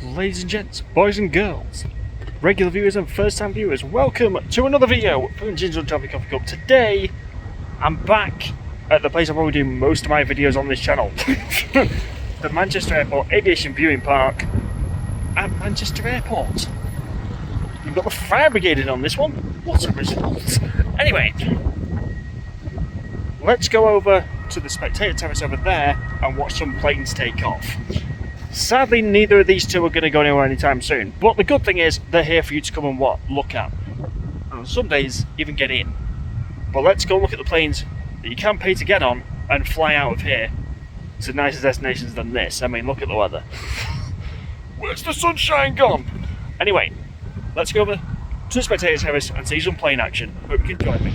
Ladies and gents, boys and girls, regular viewers and first time viewers, welcome to another video from Ginger and Toffee Coffee Cup. Today, I'm back at the place I probably do most of my videos on this channel. The Manchester Airport Aviation Viewing Park at Manchester Airport. We've got the fire brigade in on this one. What a result. Anyway, let's go over to the spectator terrace over there and watch some planes take off. Sadly, neither of these two are going to go anywhere anytime soon, but the good thing is they're here for you to come and look at. And on some days, even get in. But let's go look at the planes that you can pay to get on and fly out of here to nicer destinations than this. I mean, look at the weather. Where's the sunshine gone? Anyway, let's go over to the spectator terrace and see some plane action. Hope you can join me.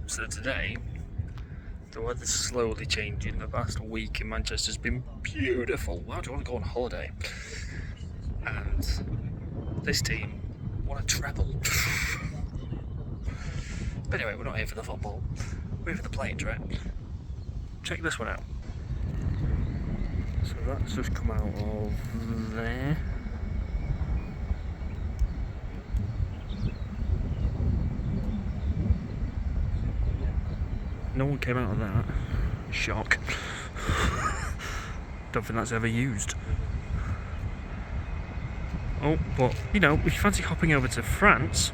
So today, the weather's slowly changing. The past week in Manchester's been beautiful. Wow, do you want to go on holiday? And this team want to treble. But anyway, we're not here for the football. We're here for the planes, right? Check this one out. So that's just come out of there. No one came out of that. Shock. Don't think that's ever used. Oh, but, you know, if you fancy hopping over to France...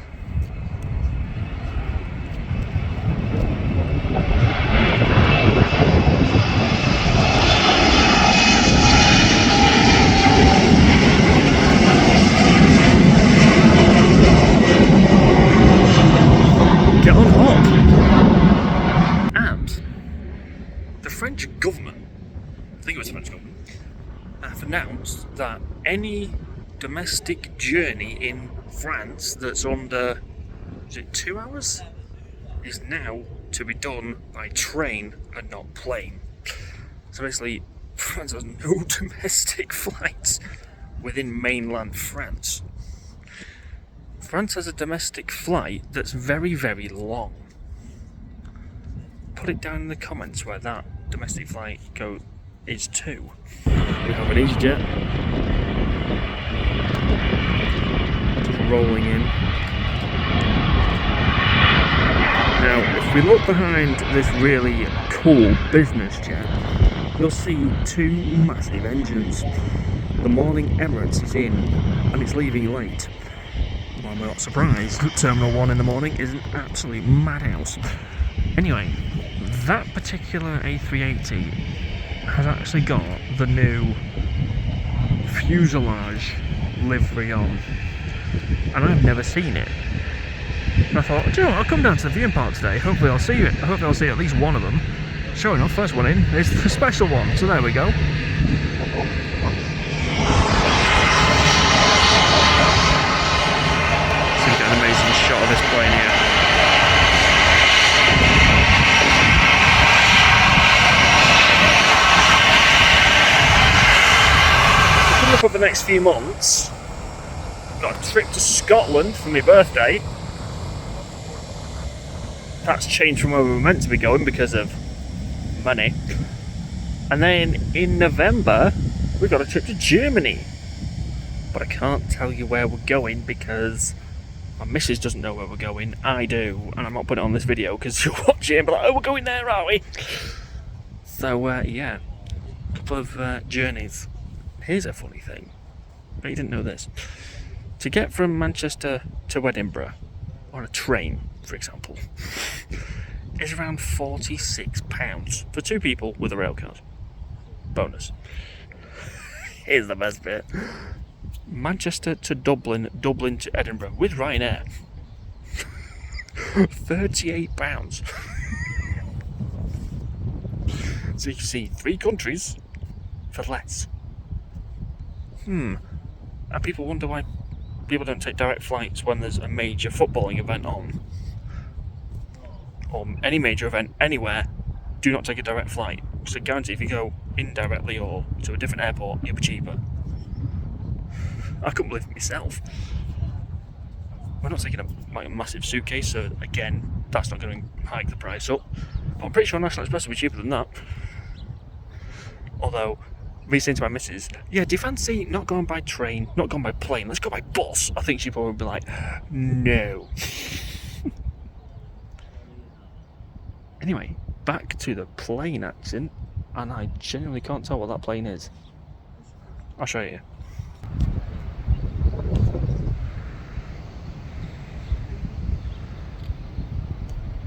Get on hop! The French government, I think it was the French government, have announced that any domestic journey in France that's under, is it 2 hours? Is now to be done by train and not plane. So basically, France has no domestic flights within mainland France. France has a domestic flight that's very, very long. Put it down in the comments where that domestic flight is to. We have an EasyJet just rolling in. Now, if we look behind this really cool business jet, you'll see two massive engines. The morning Emirates is in and it's leaving late. Well, we're not surprised that Terminal 1 in the morning is an absolute madhouse. Anyway, that particular A380 has actually got the new fuselage livery on, and I've never seen it. And I thought, do you know what, I'll come down to the viewing park today, hopefully I'll see it. Hopefully I'll see at least one of them. Sure enough, first one in is the special one, so there we go. So you get an amazing shot of this plane here. For the next few months, got a trip to Scotland for my birthday. That's changed from where we were meant to be going because of money. And then in November, we've got a trip to Germany. But I can't tell you where we're going because my missus doesn't know where we're going. I do, and I'm not putting it on this video because she'll watch it and be like, oh, we're going there, are we? So, yeah, a couple of journeys Here's a funny thing. But you didn't know this. To get from Manchester to Edinburgh on a train, for example, is around £46 for 2 people with a rail card. Bonus. Here's the best bit. Manchester to Dublin, Dublin to Edinburgh with Ryanair. £38. So you can see 3 countries for less. And people wonder why people don't take direct flights when there's a major footballing event on. Or any major event anywhere, do not take a direct flight. So guarantee if you go indirectly or to a different airport, you'll be cheaper. I couldn't believe it myself. We're not taking a massive suitcase, so again, that's not going to hike the price up. But I'm pretty sure National Express will be cheaper than that. Although, me saying to my missus, yeah, do you fancy not going by train, not going by plane, let's go by bus? I think she'd probably be like, no. Anyway, back to the plane action, and I genuinely can't tell what that plane is. I'll show you.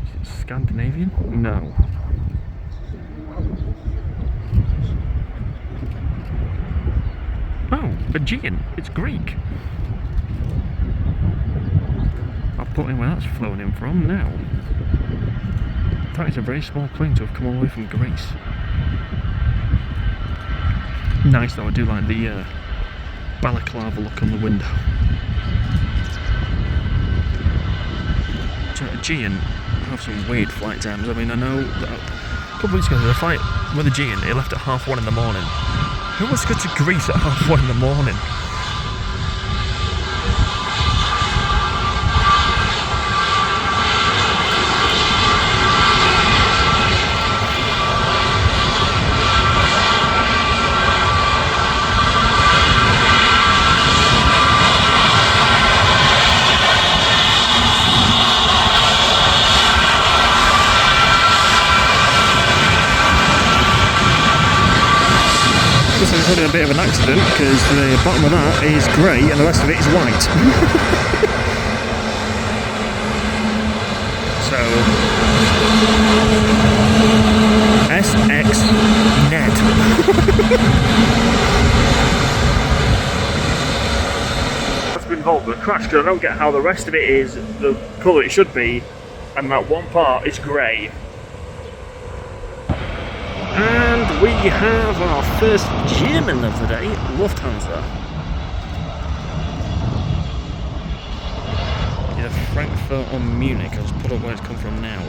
Is it Scandinavian? No. Oh, Aegean. It's Greek. I'll put in where that's flown in from now. That is a very small plane to have come all the way from Greece. Nice though, I do like the balaclava look on the window. So Aegean have some weird flight times. I mean, I know that a couple of weeks ago there was a flight with Aegean, it left at 1:30 in the morning. Who wants to go to Greece at 1:30 in the morning? This is a bit of an accident because the bottom of that is grey and the rest of it is white. So SX Ned. That's been involved with a crash because I don't get how the rest of it is the colour it should be and that one part is grey. And we have our first German of the day, Lufthansa. Either Frankfurt or Munich, I'll just put up where it's come from now.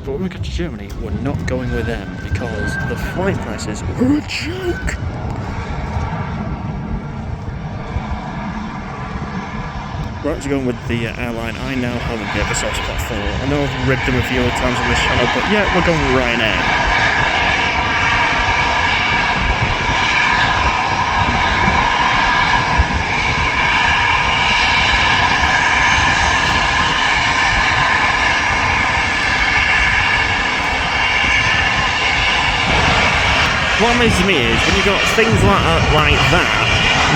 But when we get to Germany, we're not going with them because the flight prices are a joke. We're actually going with the airline I now have a bit of a soft spot for. I know I've read them a few other times on this channel, but yeah, we're going with Ryanair. What amazes me is when you've got things like that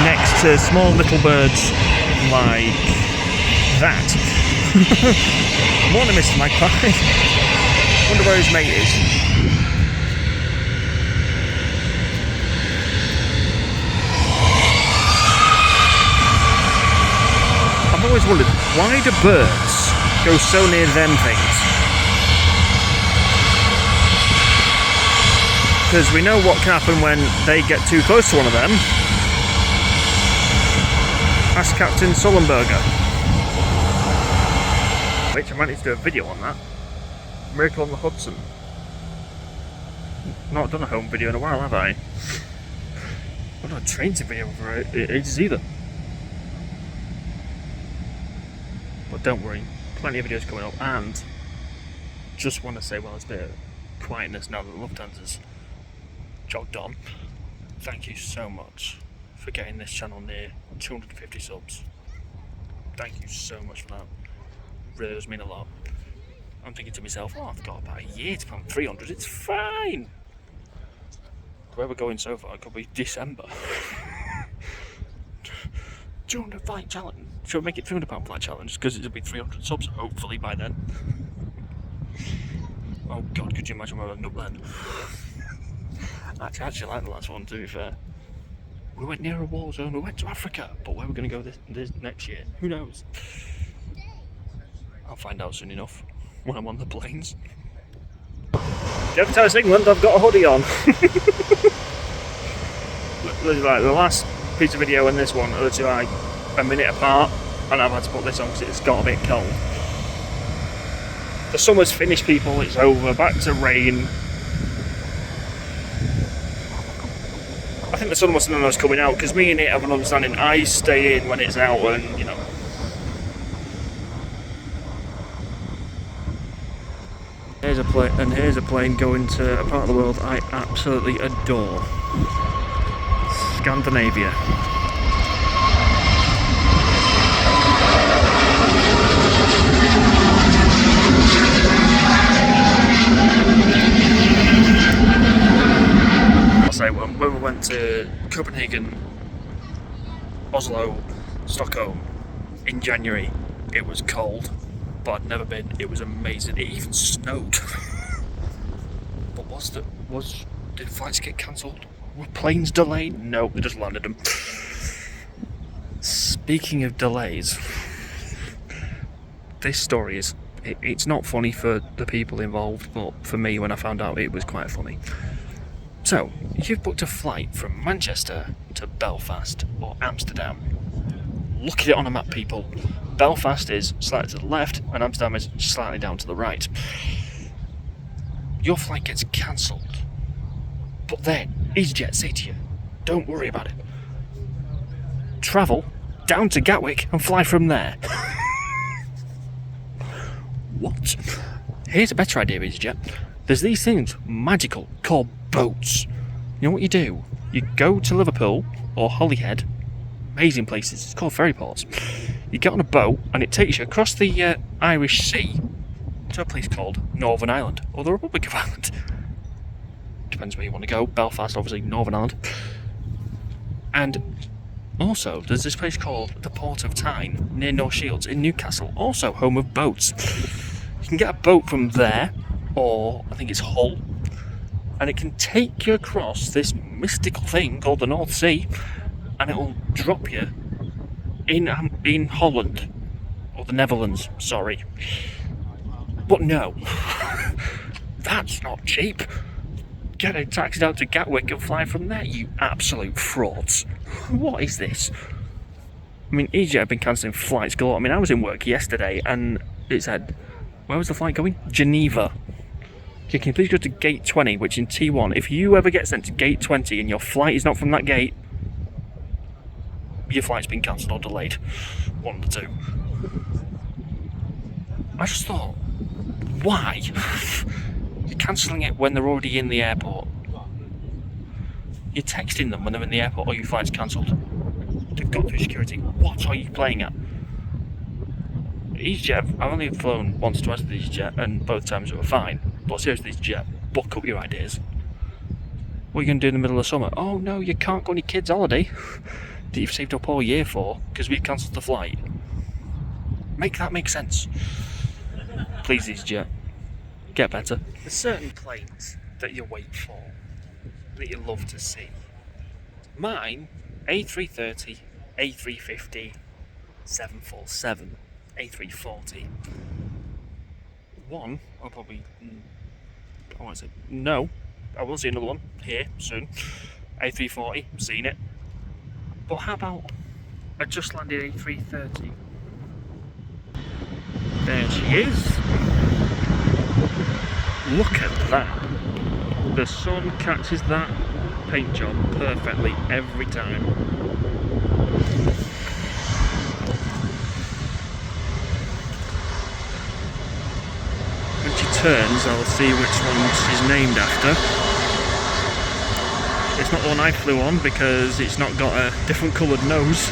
next to small little birds like that. Morning, Mr. Magpie. Wonder where his mate is. I've always wondered, why do birds go so near them things? Because we know what can happen when they get too close to one of them. Ask Captain Sullenberger. Which I might need to do a video on that. Miracle on the Hudson. Not done a home video in a while, have I? I've not done a train video for ages either. But don't worry, plenty of videos coming up, and just want to say, well, there's a bit of quietness now that Lufthansa's jogged on. Thank you so much for getting this channel near 250 subs. Thank you so much for that. Really does mean a lot. I'm thinking to myself, oh, I've got about a year to become 300, it's fine. where we're going so far, it could be December. 200 flight challenge. Should we make it £300 flight challenge? Because it'll be 300 subs, hopefully, by then. Oh god, could you imagine where we'll end up then? I actually like the last one, to be fair. We went near a war zone, we went to Africa, but where we're going to go this next year, who knows? I'll find out soon enough, when I'm on the planes. Every time it's England, I've got a hoodie on. Like the last piece of video and this one are literally like a minute apart, and I've had to put this on because it's got a bit cold. The summer's finished, people, it's over, back to rain. I think the sun must have known I was coming out, because me and it have an understanding. I stay in when it's out, and you know. Here's a plane going to a part of the world I absolutely adore. Scandinavia. I'll say when we went to Copenhagen, Oslo, Stockholm in January, it was cold, but I'd never been. It was amazing. It even snowed. But did flights get cancelled? Were planes delayed? No, they just landed them. Speaking of delays, this story is, it's not funny for the people involved, but for me, when I found out, it was quite funny. So, you've booked a flight from Manchester to Belfast or Amsterdam. Look at it on a map, people. Belfast is slightly to the left and Amsterdam is slightly down to the right. Your flight gets cancelled. But then, EasyJet say to you, don't worry about it. Travel down to Gatwick and fly from there. What? Here's a better idea, EasyJet. There's these things, magical, called boats. You know what you do? You go to Liverpool or Holyhead, amazing places, it's called ferry ports. You get on a boat and it takes you across the Irish Sea to a place called Northern Ireland, or the Republic of Ireland. Depends where you want to go. Belfast, obviously, Northern Ireland. And also, there's this place called the Port of Tyne, near North Shields, in Newcastle, also home of boats. You can get a boat from there, or I think it's Hull, and it can take you across this mystical thing called the North Sea, and it will drop you in Holland, or the Netherlands, sorry. But no, that's not cheap. Get a taxi down to Gatwick and fly from there, you absolute frauds. What is this? I mean, EasyJet have been cancelling flights galore. I mean, I was in work yesterday and it said, where was the flight going? Geneva. Okay, can you please go to gate 20, which in T1, if you ever get sent to gate 20 and your flight is not from that gate, your flight's been cancelled or delayed. One of the two. I just thought, why? You're cancelling it when they're already in the airport. You're texting them when they're in the airport, or your flight's cancelled. They've got through security. What are you playing at? EasyJet, I've only flown once or twice with EasyJet, and both times it were fine. But seriously, EasyJet, buck up your ideas. What are you going to do in the middle of summer? Oh no, you can't go on your kids' holiday that you've saved up all year for, because we've cancelled the flight. Make that make sense. Please, EasyJet, get better. There's certain planes that you wait for, that you love to see. Mine, A330, A350, 747, A340. One, I'll probably, I won't say, no, I will see another one here soon. A340, I've seen it. But how about a just landed A330? There she is. Look at that. The sun catches that paint job perfectly every time. When she turns, I'll see which one she's named after. It's not the one I flew on because it's not got a different coloured nose.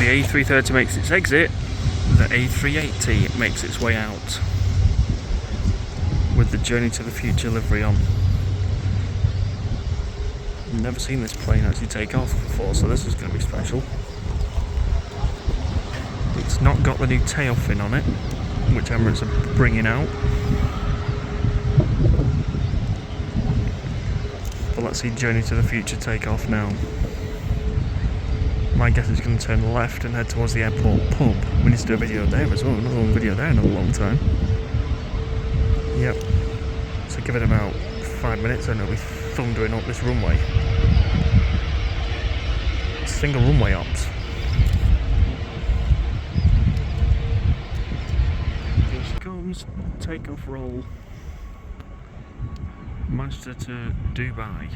the A330 makes its exit, the A380 makes its way out with the Journey to the Future livery on. Never seen this plane actually take off before, so this is going to be special. It's not got the new tail fin on it, which Emirates are bringing out. But let's see Journey to the Future take off now. My guess is going to turn left and head towards the airport pub. We need to do a video there as well, another video there in a long time. Yep. So give it about 5 minutes and it'll be thundering up this runway. Single runway ops. Here comes takeoff roll. Manchester to Dubai.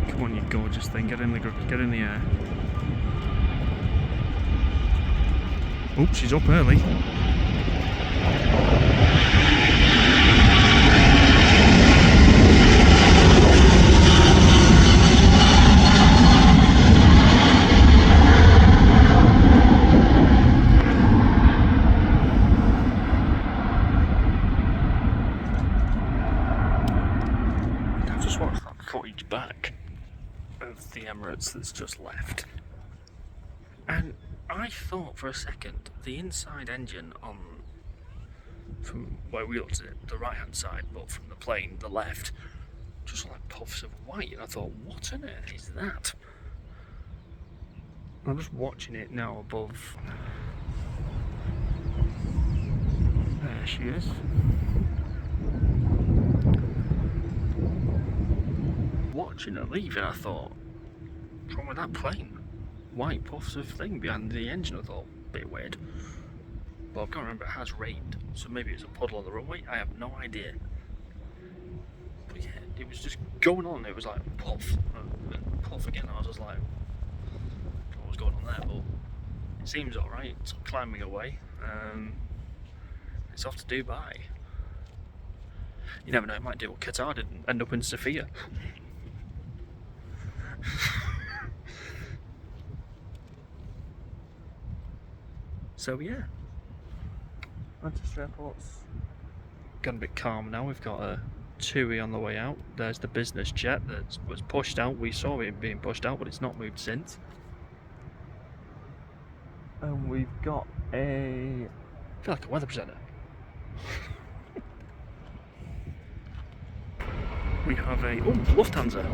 Come on, you gorgeous thing! Get in the air. Oops, she's up early. I've just watched that footage back of the Emirates that's just left, and I thought for a second the inside engine on, from where we looked at it, the right hand side, but from the plane, the left, just like puffs of white, and I thought, what on earth is that? I'm just watching it now above. There she is. Watching her leave, and I thought, what's wrong with that plane? White puffs of thing behind the engine. I thought, bit weird. But I can't remember, it has rained, so maybe it's a puddle on the runway. I have no idea. But yeah, it was just going on. It was like puff and puff again. I was just like, what was going on there? But it seems alright. It's climbing away. It's off to Dubai. You never know, it might do what Qatar did and end up in Sofia. So yeah, Manchester Airport's gone a bit calm now. We've got a TUI on the way out. There's the business jet that was pushed out. We saw it being pushed out, but it's not moved since. And we've got I feel like a weather presenter. We have a Lufthansa.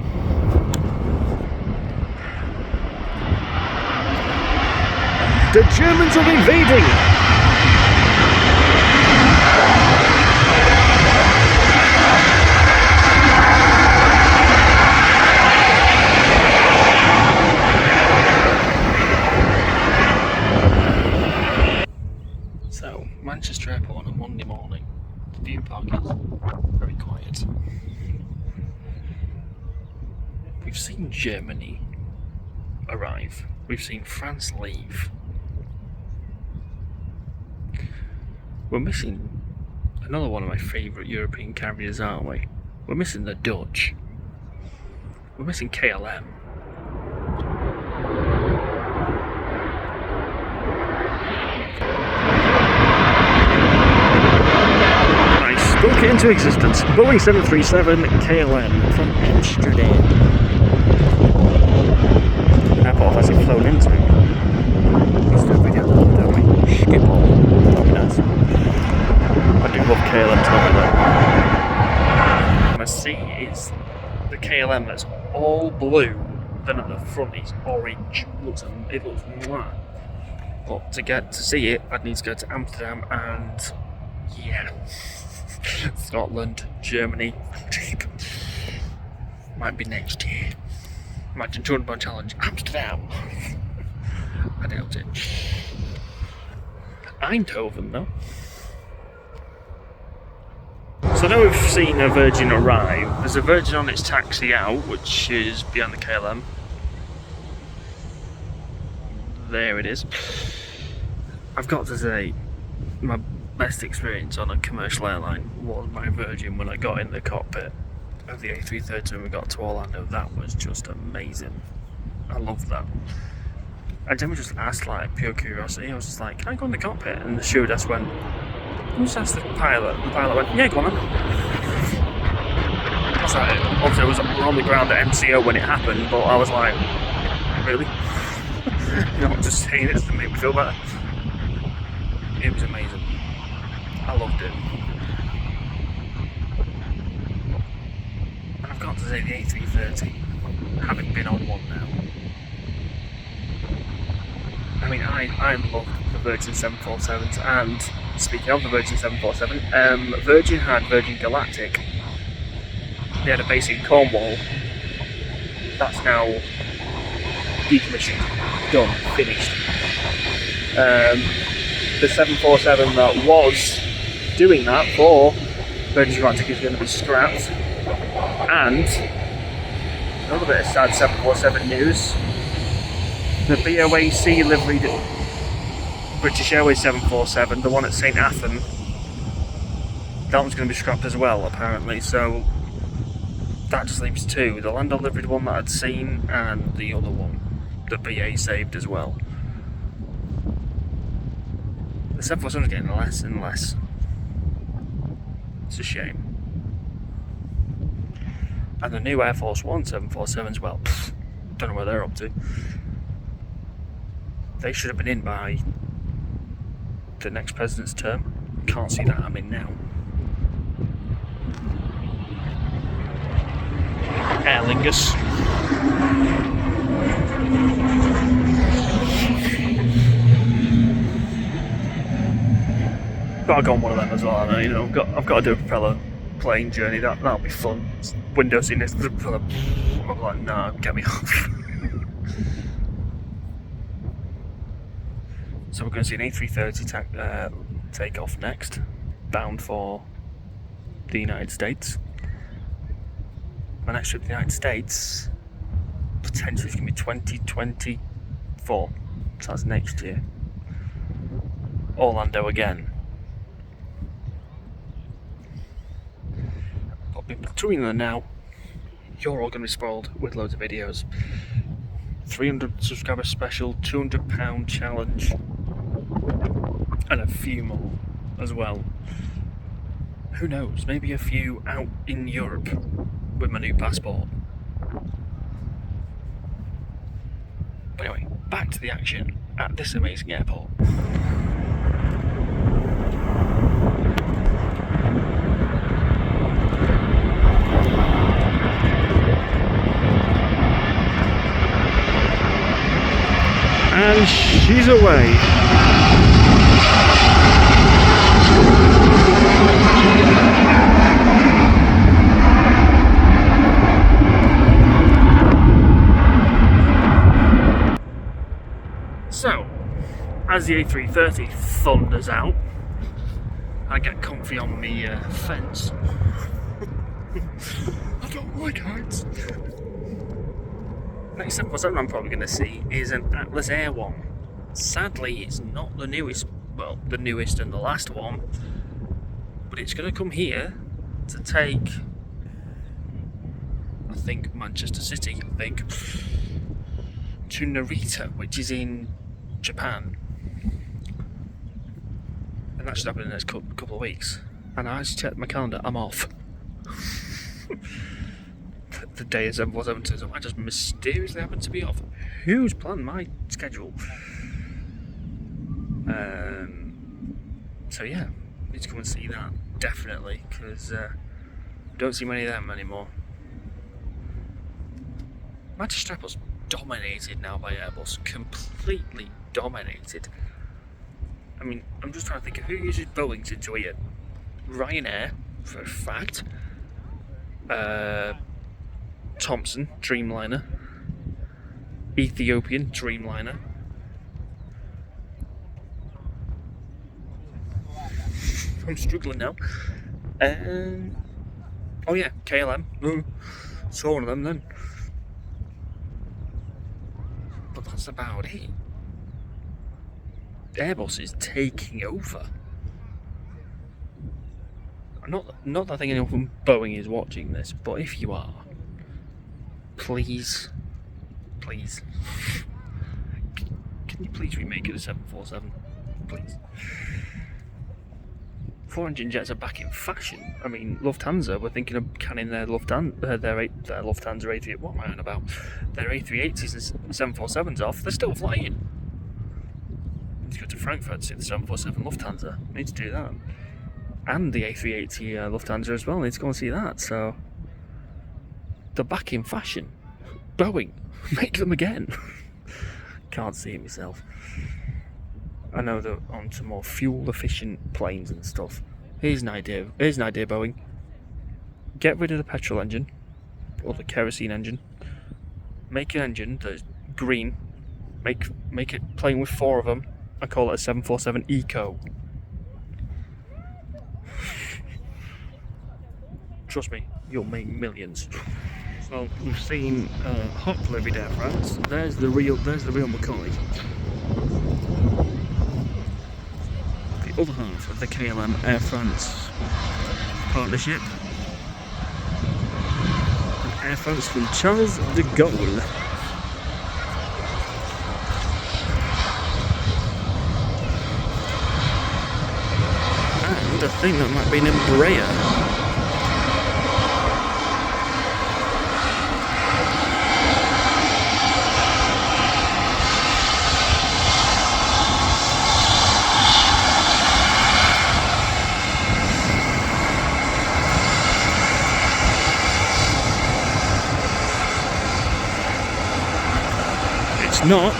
The Germans are invading! So, Manchester Airport on a Monday morning. The view park is very quiet. We've seen Germany arrive. We've seen France leave. We're missing another one of my favourite European carriers, aren't we? We're missing the Dutch. We're missing KLM. I spoke it into existence. Boeing 737 KLM from Amsterdam. An airport I've actually flown into. Let's do a video, don't we? Schiphol. That'd be nice. I do love KLM tunnel though. My seat is the KLM that's all blue, then at the front it's orange. It looks mwah. But to get to see it, I'd need to go to Amsterdam and yeah, Scotland, Germany. Might be next year. Imagine £200 challenge, Amsterdam. I doubt it. Eindhoven though. So now we've seen a Virgin arrive. There's a Virgin on its taxi out, which is behind the KLM. There it is. I've got to say, my best experience on a commercial airline was my Virgin when I got in the cockpit of the A330 and we got to Orlando. That was just amazing. I love that. And then we just asked, like, pure curiosity. I was just like, can I go in the cockpit? And the stewardess went, I just asked the pilot. The pilot went, yeah, go on then. I was like, obviously, we're on the ground at MCO when it happened, but I was like, really? You're not just saying it to make me feel better. It was amazing. I loved it. And I've got to say, the A330, having been on one now, I mean, I love the Virgin 747s, and speaking of the Virgin 747, Virgin had Virgin Galactic. They had a base in Cornwall. That's now decommissioned, done, finished. The 747 that was doing that for Virgin Galactic is going to be scrapped. And another bit of sad 747 news. The BOAC liveried British Airways 747, the one at St Athan, that one's going to be scrapped as well, apparently. So that just leaves two: the Landau liveried one that I'd seen, and the other one that BA saved as well. The 747 is getting less and less. It's a shame. And the new Air Force One 747s, well, don't know where they're up to. They should have been in by the next president's term. Can't see that I'm in now. Aer Lingus. Gotta go on one of them as well. I know, you know, I've got to do a propeller plane journey. That'll be fun. Window seat next to the propeller. I'm like, nah, get me off. So we're going to see an A330 take off next, bound for the United States. My next trip to the United States potentially is going to be 2024, so that's next year. Orlando again. But between them now, you're all going to be spoiled with loads of videos. 300 subscriber special, £200 challenge, and a few more as well. Who knows, maybe a few out in Europe with my new passport. But anyway, back to the action at this amazing airport. And she's away. So, as the A330 thunders out, I get comfy on the fence. I don't like heights. Next 747 I'm probably going to see is an Atlas Air one. Sadly, it's not the newest, well, the newest and the last one, but it's going to come here to take, I think, Manchester City, to Narita, which is in Japan. And that should happen in the next couple of weeks. And I just checked my calendar, I'm off. The day is 747 turns up, I just mysteriously happen to be off. Who's planned my schedule? So yeah, need to come and see that, definitely, because don't see many of them anymore. Manchester Airport's dominated now by Airbus, completely dominated. I mean, I'm just trying to think of who uses Boeing to enjoy it. Ryanair, for a fact. Thompson, Dreamliner. Ethiopian, Dreamliner. I'm struggling now. Oh yeah, KLM. Saw one of them then. But that's about it. Airbus is taking over. Not that I think anyone from Boeing is watching this, but if you are, please please. Can you please remake it a 747? Please. 4-engine jets are back in fashion. I mean, Lufthansa were thinking of canning their Lufthansa A380. What am I on about? Their A380s and 747s off. They're still flying. I need to go to Frankfurt to see the 747 Lufthansa. I need to do that. And the A380 Lufthansa as well. I need to go and see that. So they're back in fashion. Boeing, make them again. Can't see it myself. I know they're onto more fuel-efficient planes and stuff. Here's an idea. Boeing. Get rid of the petrol engine or the kerosene engine. Make an engine that's green. Make it plane with 4 of them. I call it a 747 Eco. Trust me, you'll make millions. So we've seen hot delivery Air France. There's the real McCoy. The other half of the KLM Air France partnership. And Air France from Charles de Gaulle. And I think that might be an Embraer. Not.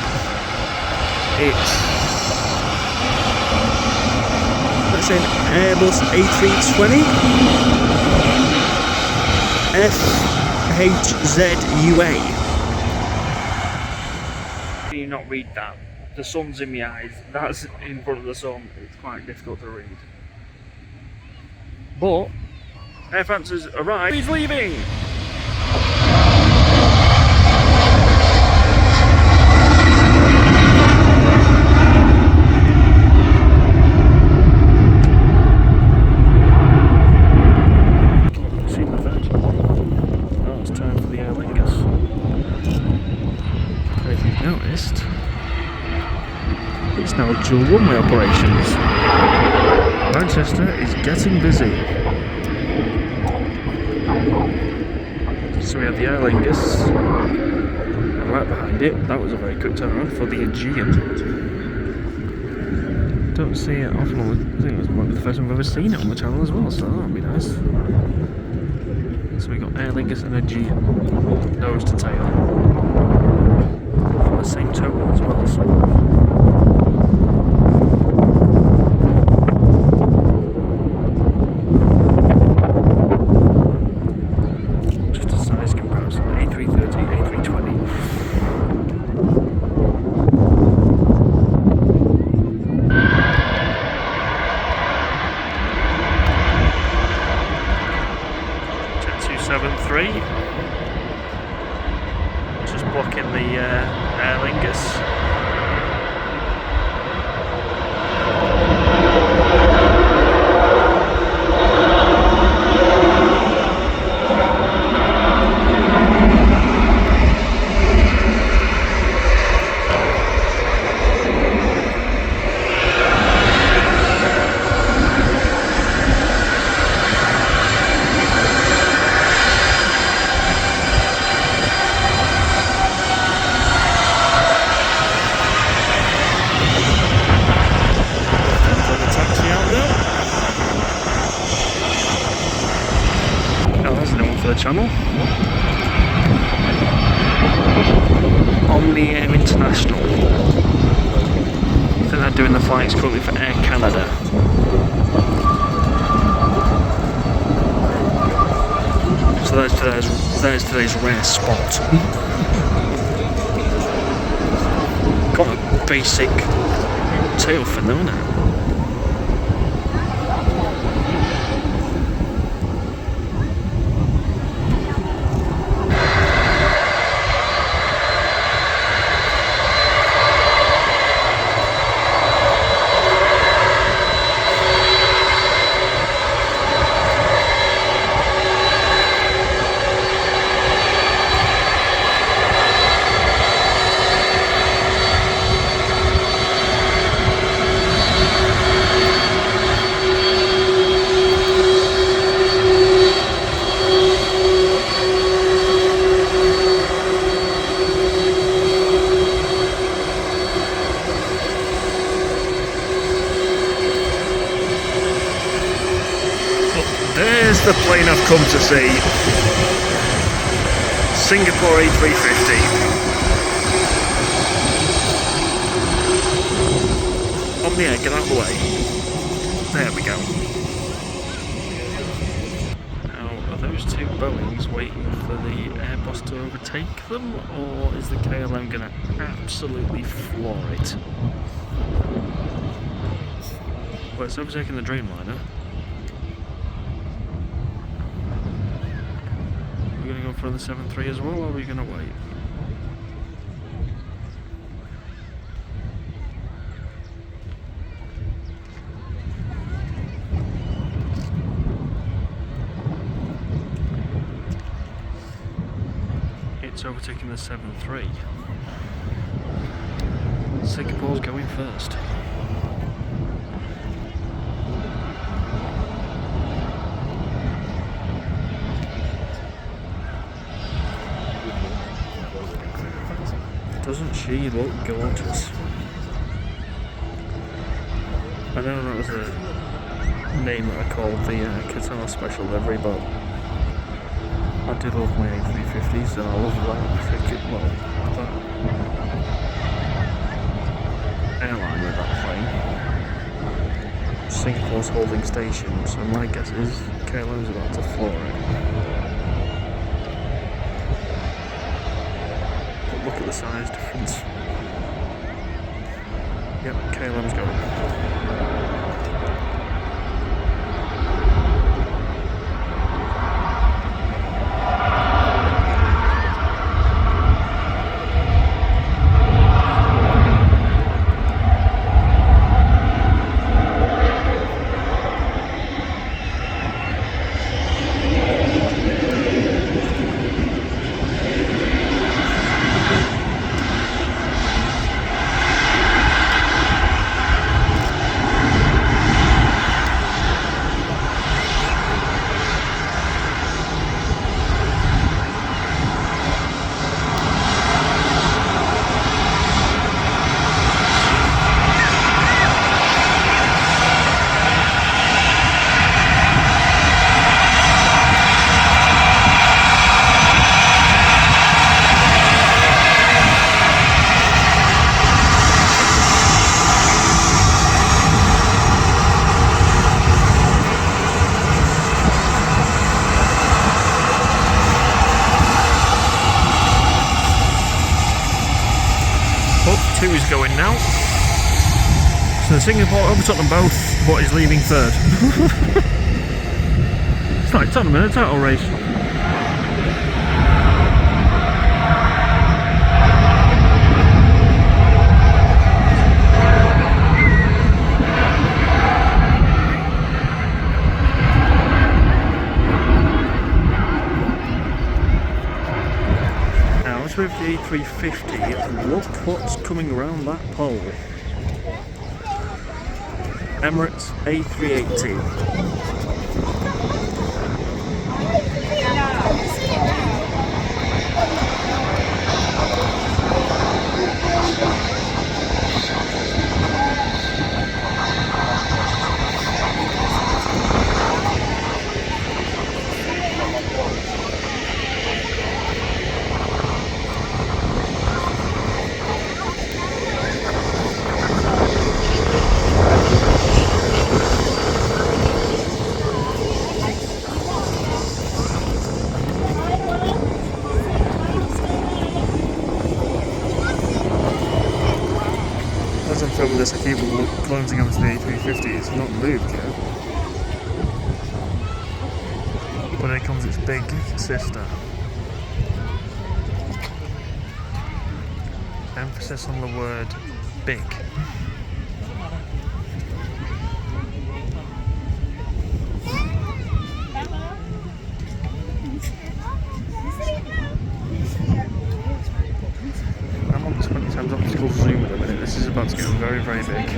That's an Airbus A320 FHZUA. Can you not read that? The sun's in my eyes. That's in front of the sun. It's quite difficult to read. But Air France has arrived. He's leaving. It's now dual runway operations. Manchester is getting busy. So we have the Aer Lingus, and right behind it, that was a very quick turnaround for the Aegean. Don't see it often. I think it was one of the first time I've ever seen it on the channel as well, so that would be nice. So we got Aer Lingus and Aegean, nose to tail, from the same total as well. So. Just blocking the Aer Lingus. Channel. Omni-Air International. I think they're doing the flights currently for Air Canada. So there's today's rare spot. Got a basic tail fin though, isn't it? come to see Singapore A350. On the air, get out of the way. There we go. Now, are those two Boeings waiting for the Airbus to overtake them, or is the KLM going to absolutely floor it? Well, it's overtaking the Dreamliner. We're going to go for the 7.3 as well, or are we going to wait? It's overtaking the 7.3. Singapore's going first. Doesn't she look gorgeous? I know that was a name that I called the Qatar Special Livery, but I do love my A350s and I love that airline with that plane. Singapore's holding station, so my guess is KLM's about to floor it. Look at the size difference. Yep, KLM's going. Two is going now. So Singapore overtook them both, but is leaving third. It's like tournament, a title race. With the A350, look what's coming around that pole. Emirates A380. As I'm filming this, I keep glancing over to the A350. It's not moved yet. But here comes its big sister. Emphasis on the word big. I'm on 20 times optical zoom at the minute. This is about to get very, very big.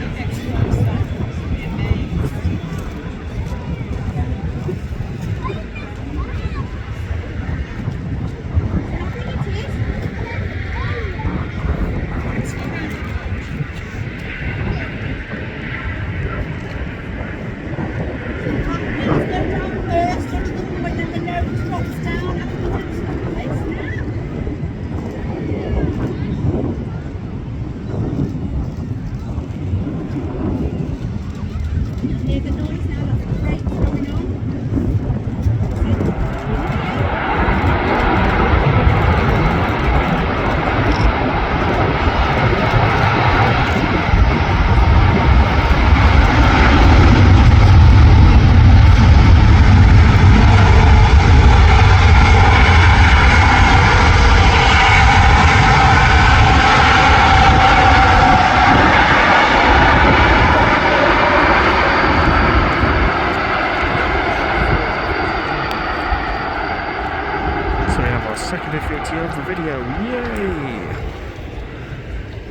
our second A380 of the video. Yay!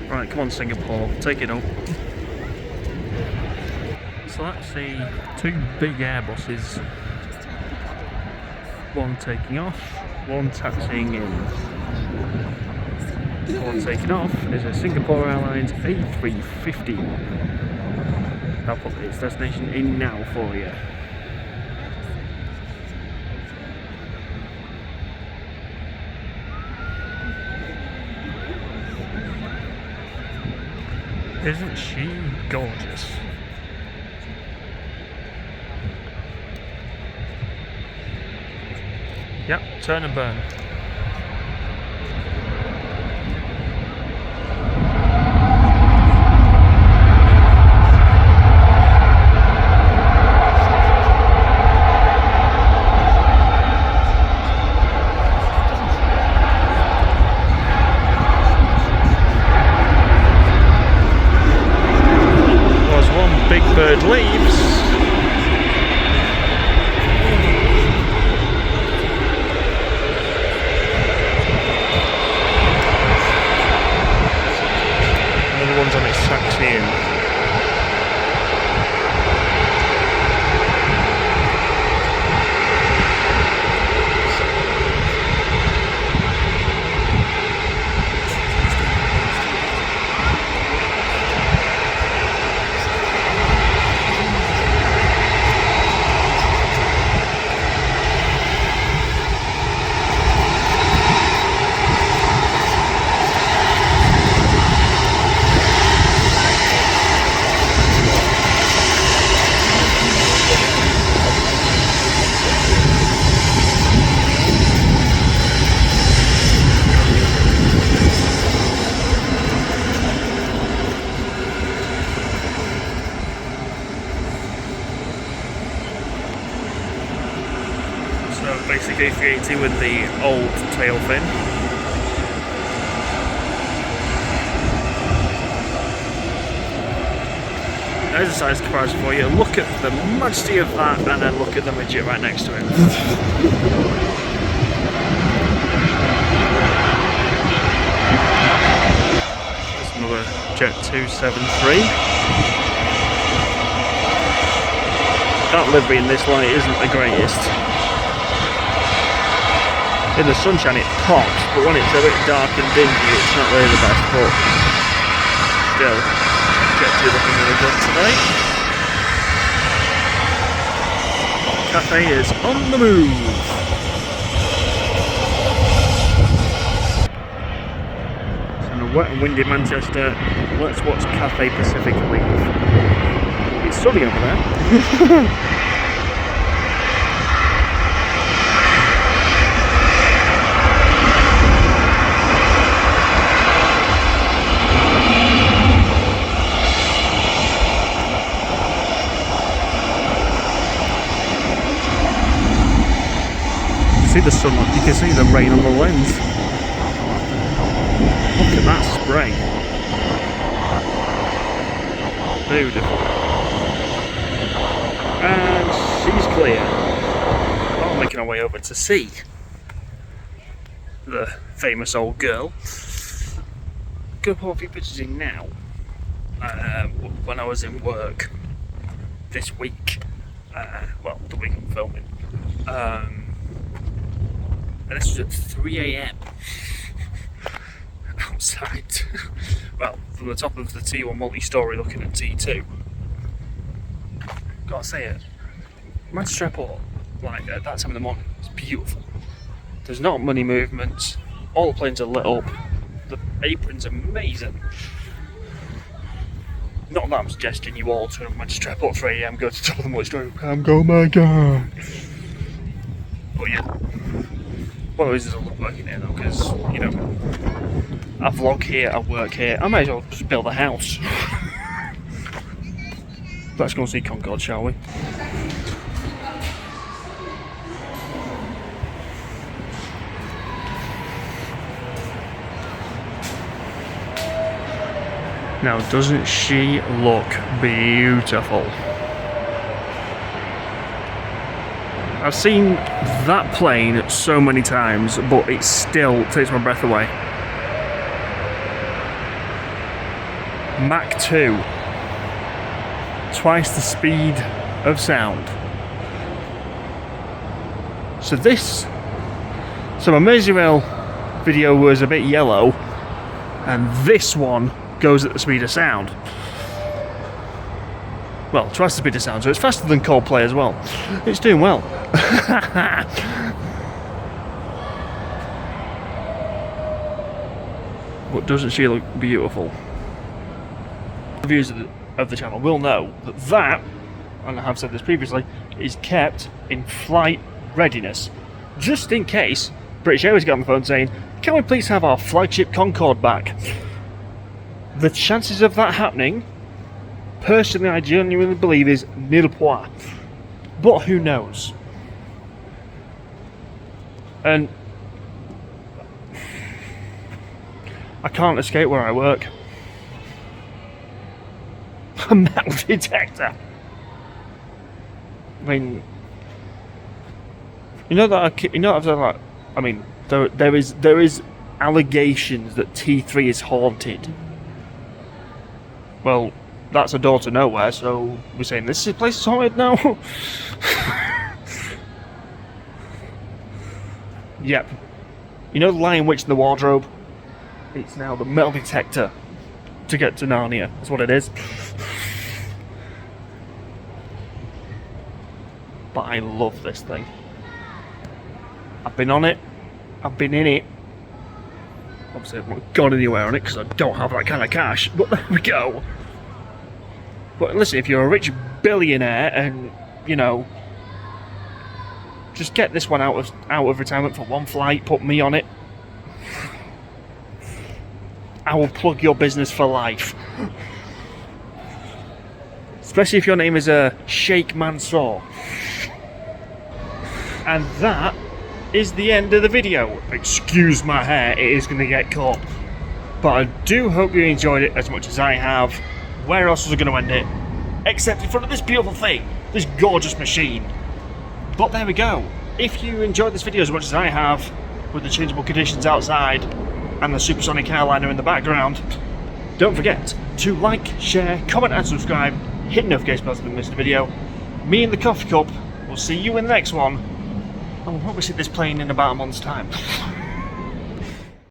Right, come on Singapore, take it up. So that's the two big Airbuses. One taking off, one taxiing in. The one taking off is a Singapore Airlines A380. I'll put its destination in now for you. Isn't she gorgeous? Yep, turn and burn. Big bird leaves. Another one's on its taxiing. Basic A380 with the old tail fin. There's a size comparison for you. Look at the majesty of that and then look at the midget right next to it. There's another Jet 273. That livery in this light isn't the greatest. In the sunshine it pops, but when it's a bit dark and dingy it's not really the best, but still, Jet 2 looking really good today. Cathay is on the move! So in a wet and windy Manchester, let's watch Cathay Pacific leave. It's sunny over there. See the sun, you can see the rain on the lens. Look at that spray. Beautiful. And she's clear. Well, making our way over to see the famous old girl. Gonna put a few pictures in now. When I was in work this week. Well, the week I'm filming. And this was at 3 AM outside. Well, from the top of the T1 multi-story looking at T2. Gotta say it, Manchester Airport, like at that time of the morning, it's beautiful. There's not many movements, all the planes are lit up, the apron's amazing. Not that I'm suggesting you all turn up Manchester Airport 3 AM, go to the top of the multi-story, go my god. But yeah. One of the reasons I love working here though, because, you know, I vlog here, I work here, I may as well just build a house. Let's go and see Concorde, shall we? Now, doesn't she look beautiful? I've seen that plane so many times, but it still takes my breath away. Mach 2. Twice the speed of sound. So my Merseyrail video was a bit yellow, and this one goes at the speed of sound. Well, twice the speed of sound, so it's faster than Coldplay as well. It's doing well. But doesn't she look beautiful? The viewers of the channel will know that, and I have said this previously, is kept in flight readiness. Just in case British Airways get on the phone saying, can we please have our flagship Concorde back? The chances of that happening, personally, I genuinely believe is nil point. But who knows? And I can't escape where I work. A metal detector. I mean, I've said that. I mean, there is allegations that T3 is haunted. Well, that's a door to nowhere, so we're saying this place is haunted now? Yep. You know the Lion Witch in the wardrobe? It's now the metal detector to get to Narnia. That's what it is. But I love this thing. I've been on it. I've been in it. Obviously, I've not gone anywhere on it because I don't have that kind of cash. But there we go. But listen, if you're a rich billionaire and, you know, just get this one out of retirement for one flight, put me on it. I will plug your business for life. Especially if your name is Sheikh Mansour. And that is the end of the video. Excuse my hair, it is going to get caught. But I do hope you enjoyed it as much as I have. Where else was I going to end it? Except in front of this beautiful thing, this gorgeous machine. But there we go. If you enjoyed this video as much as I have, with the changeable conditions outside and the supersonic airliner in the background, don't forget to like, share, comment and subscribe. Hit the notification bell so you don't miss the video. Me and the coffee cup will see you in the next one. And we'll probably see this plane in about a month's time.